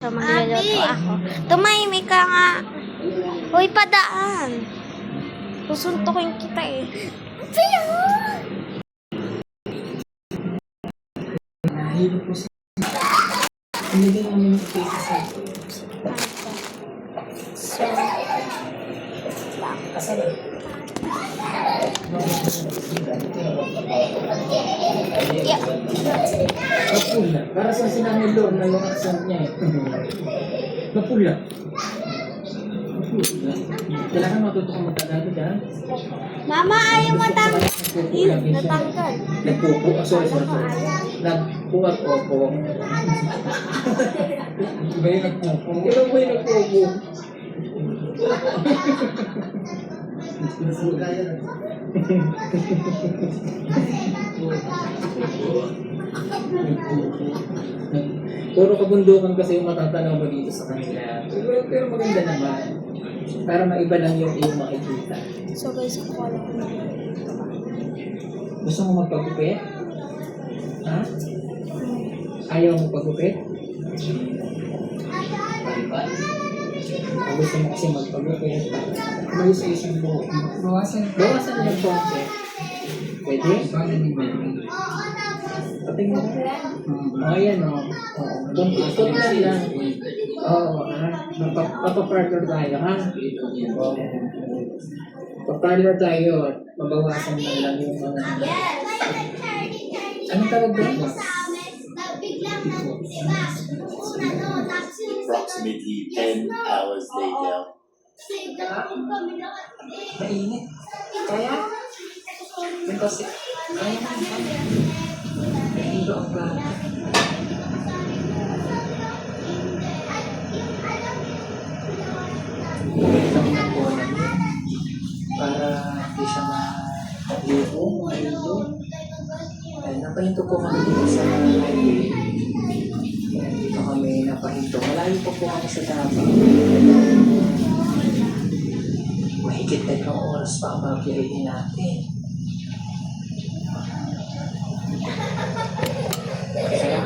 So, magluluto ako. Tumahimik ka nga. Hoy, padaan. Susuntukin kita eh. Nahilo po siya. Hindi namin ito sa So, kasal. yeah. Napula. Para sa sinanay Lord na yung accent niya eh. Napula. Kailangan matuto kang mag-Tagalog ha? Mama, ayaw matanggal. Natanggal. Nagpupo. Sorry. Nagpupo at opo. Iba yung nagpupo. Iba mo yung nagpupo. Puro kabundukan kasi yung matatanaw mo dito sa kanila. Pero maganda naman. Para maiba lang yung iyong makikita. So guys, ako lang. Gusto mo magpagupit? Ha? Ayaw mo pagupit? Palipat. Kung gusto mo kasi magpagupit, umalis sa isang buhok. Bawasan yung konti. Pwede? Patingin mo. Ayan o. Kunti lang. Oo, ha? Papaparlor tayo, ha? Paparlor tayo. Mabawasan mo lang yung mga... Anong tawag doon? Approximately 10 hours later. Mainit. Kaya? Yung kasi... Kaya na. Hilo ang bata. Ito ang bola niya. Para hindi siya ma-libo, ma-libo. Napahinto po kami dito sa highway. Dito kami napahinto. Malayo po kami sa Davao. Mahigit na itong oras pa ang mabiyahin natin. Kaya,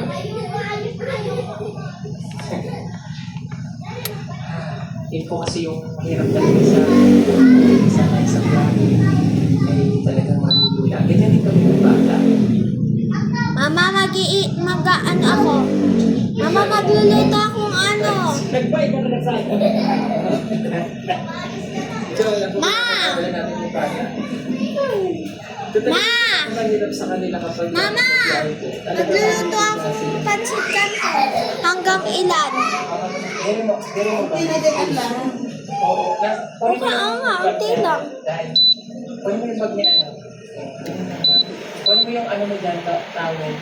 yun po kasi yung hirap talaga sa isang bagay ay talagang malulula. Ganyan din kami ng bata. Mama, mag-ano ako. Mama, magluluto akong ano. Nag-bye ka na nagsabi. Ma! Ma! Mahirap sa kanila kapag... Mama! Magluluto akong pansit canton. Hanggang ilan? Oo nga, unti lang. Kunin mo yung bag niya, ano? Kunin mo yung ano mo dyan, tawel.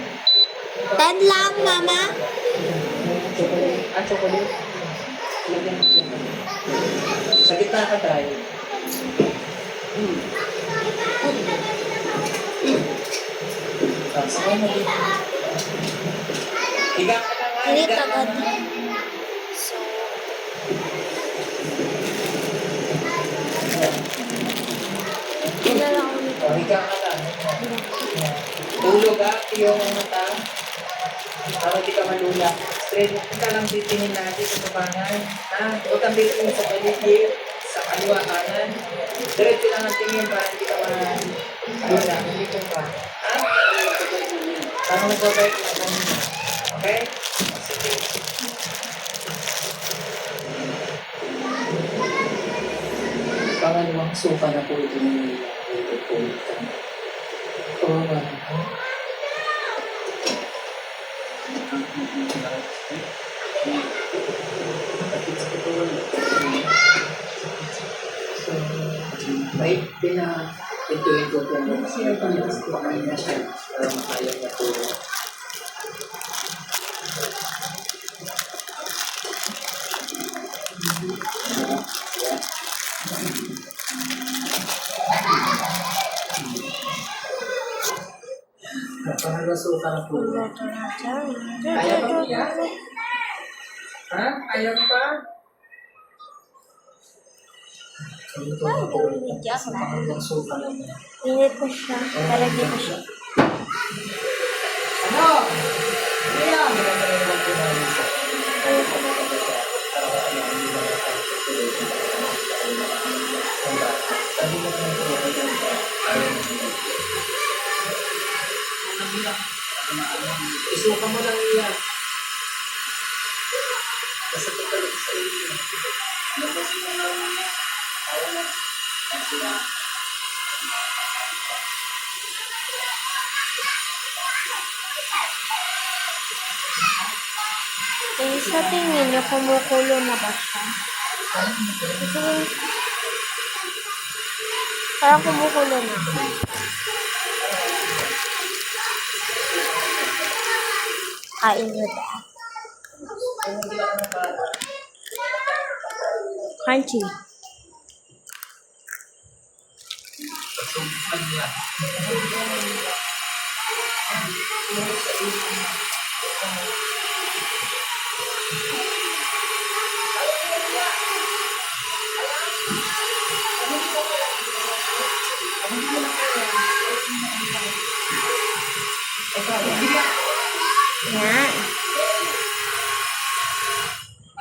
10 lang, Mama. Chocolate. Chocolate. Lagyan mo chocolate. Sa gitna ka tayo. Sakay mo dito. Higa ka na nga. Init Higa agad. na. So, yun na lang ulit. Higa ka na. Tulog ha. Yung mata. Para di ka malula. Straight ka lang titingin natin sa tabangan. Ha? Huwag kang titingin sa paligid. Sa kaliwa kanan. Diretso lang ang tingin para hindi ka malula. Dito pa. Ha? Parang nag-bike na. Okay? Sige. Pangalawang sofa na po ito ng ito po ito. Kawawa na po. So, may ito ko mo kasi yung panitas ko kain na siya para makaya na po. Napangalasukan na po. Kaya pa niya? Ha? Kaya pa? Ito na po. Napangalasukan na niya. Init ko siya. Talagay ko siya. Ano? Ano yan? Suka mo lang yan. Basta ito talaga sa iyo. Labasin mo lang niya. Ayaw na. Kasi na. Eh, sa tingin niyo, kumukulo na ba siya? Kasi, parang kumukulo na. Kain mo ba? Crunchy. Yan. A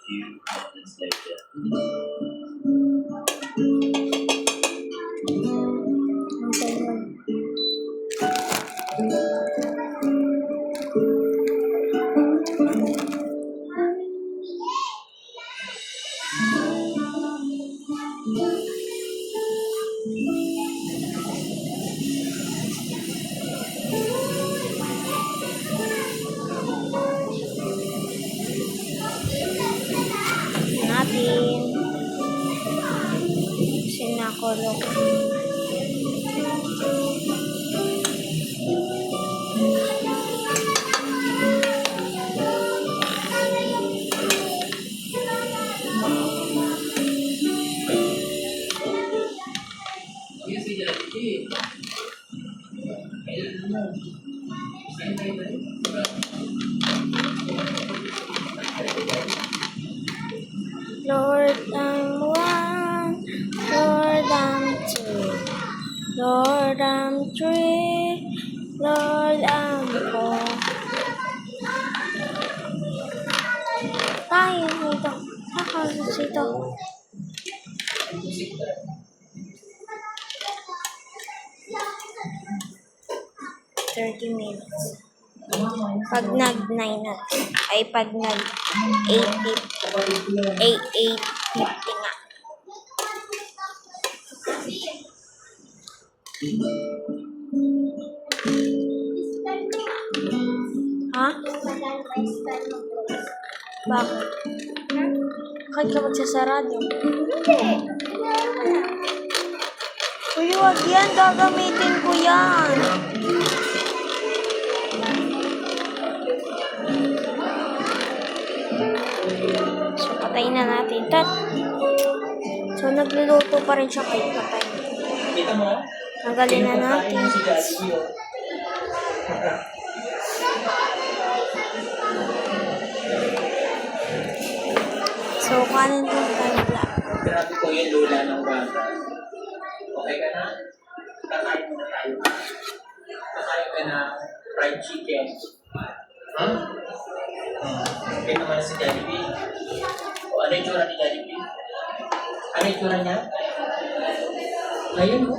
few moments later. Natin. Sinakulong. Yes, si Jackie. Ayun mo. Lord, I'm one. Lord, I'm two. Lord, I'm three. Lord, I'm four. Tayo dito. Kakalas dito. 30 minutes. Pag nag-9 na. Ay, pag nag-8:50 nga. Ha? Bakit? Bakit ka magsasarado? Hindi. Uy, wag yan. Gagamitin ko yan. So, patayin na natin. So, nagluluto pa rin siya kahit patay. Kita mo? Tanggalin na natin. Si Jackie, oh. So, kanin po tayo black. Grabe ko yung lula ng bata. Okay ka na? Kakain muna tayo. Kakain ka na fried chicken. Ha? Okay naman na si Jollibee. O ano yung tsura ni Jollibee? Ano yung tsura niya? Ayun mo.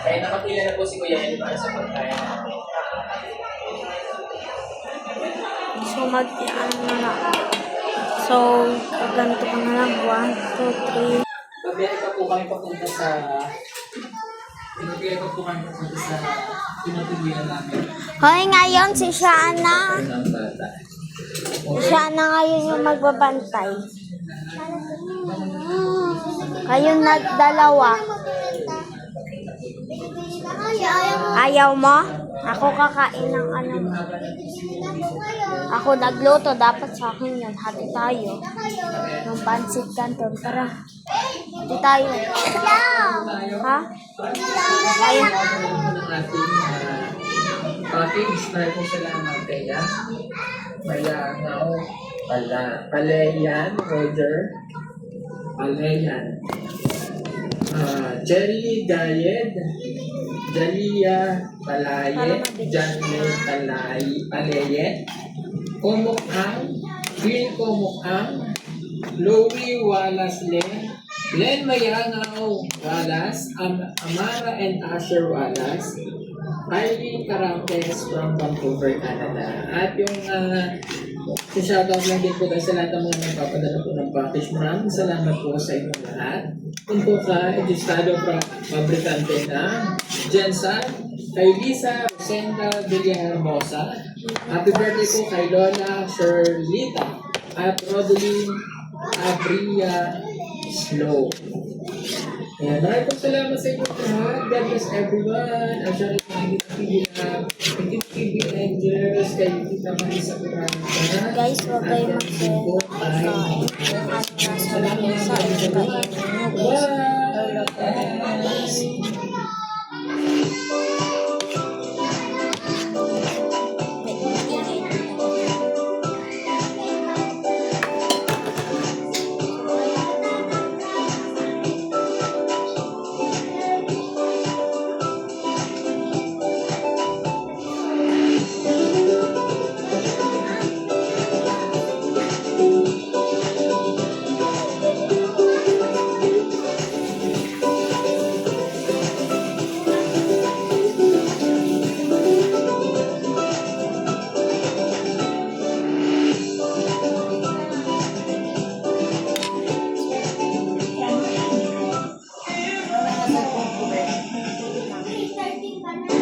Kaya nakapila na po si Kuya Eli para sa pagkain namin. So, ano na lang. So, ganito ka na lang. 1, 2, 3. Babiyay pa po kami papunta sa... Babiyay pa po kami papunta sa pinatuloyan namin. Hoy, ngayon si Shana. Ng bata. Si Shana ngayon yung magbabantay. Kayong nagdalawa. Ayaw mo? Ako kakain ng ano. Yung mahaba na piso. Ako nagluto. Dapat sa akin yun. Hati tayo. Yung pancit canton. Tara. Hati tayo. Ha? Ayun. Ng ating package. Maraming po salamat kaya. Mayangaw. Palayan. Roger. Palayan. Jerry Gayed. Jalia Palaye. Janle Palaye. Komukang. Green Komukang. Louie Wallace Len. Glenn Mayangaw Wallace. Amara and Asher Wallace. Kylie Carantes from Vancouver, Canada. At yung shoutout lang din po tayo sa lahat ng mga nagpapadala po ng package. Maraming salamat po sa inyong lahat. Kung po ka, Edistado Fabricante na Jensen, kay Lisa Rosenda Villahermosa. Happy birthday po kay Lola Sherlita at Rodeline Abria Slow. Ayan, maraming po salamat sa inyo lahat. God bless everyone. At siya rin ang TV Angels, kay Tita Marisa Pirata. Guys, huwag kayo mag-share. Kain. At nasa lamesa. Kainin nyo guys. Ano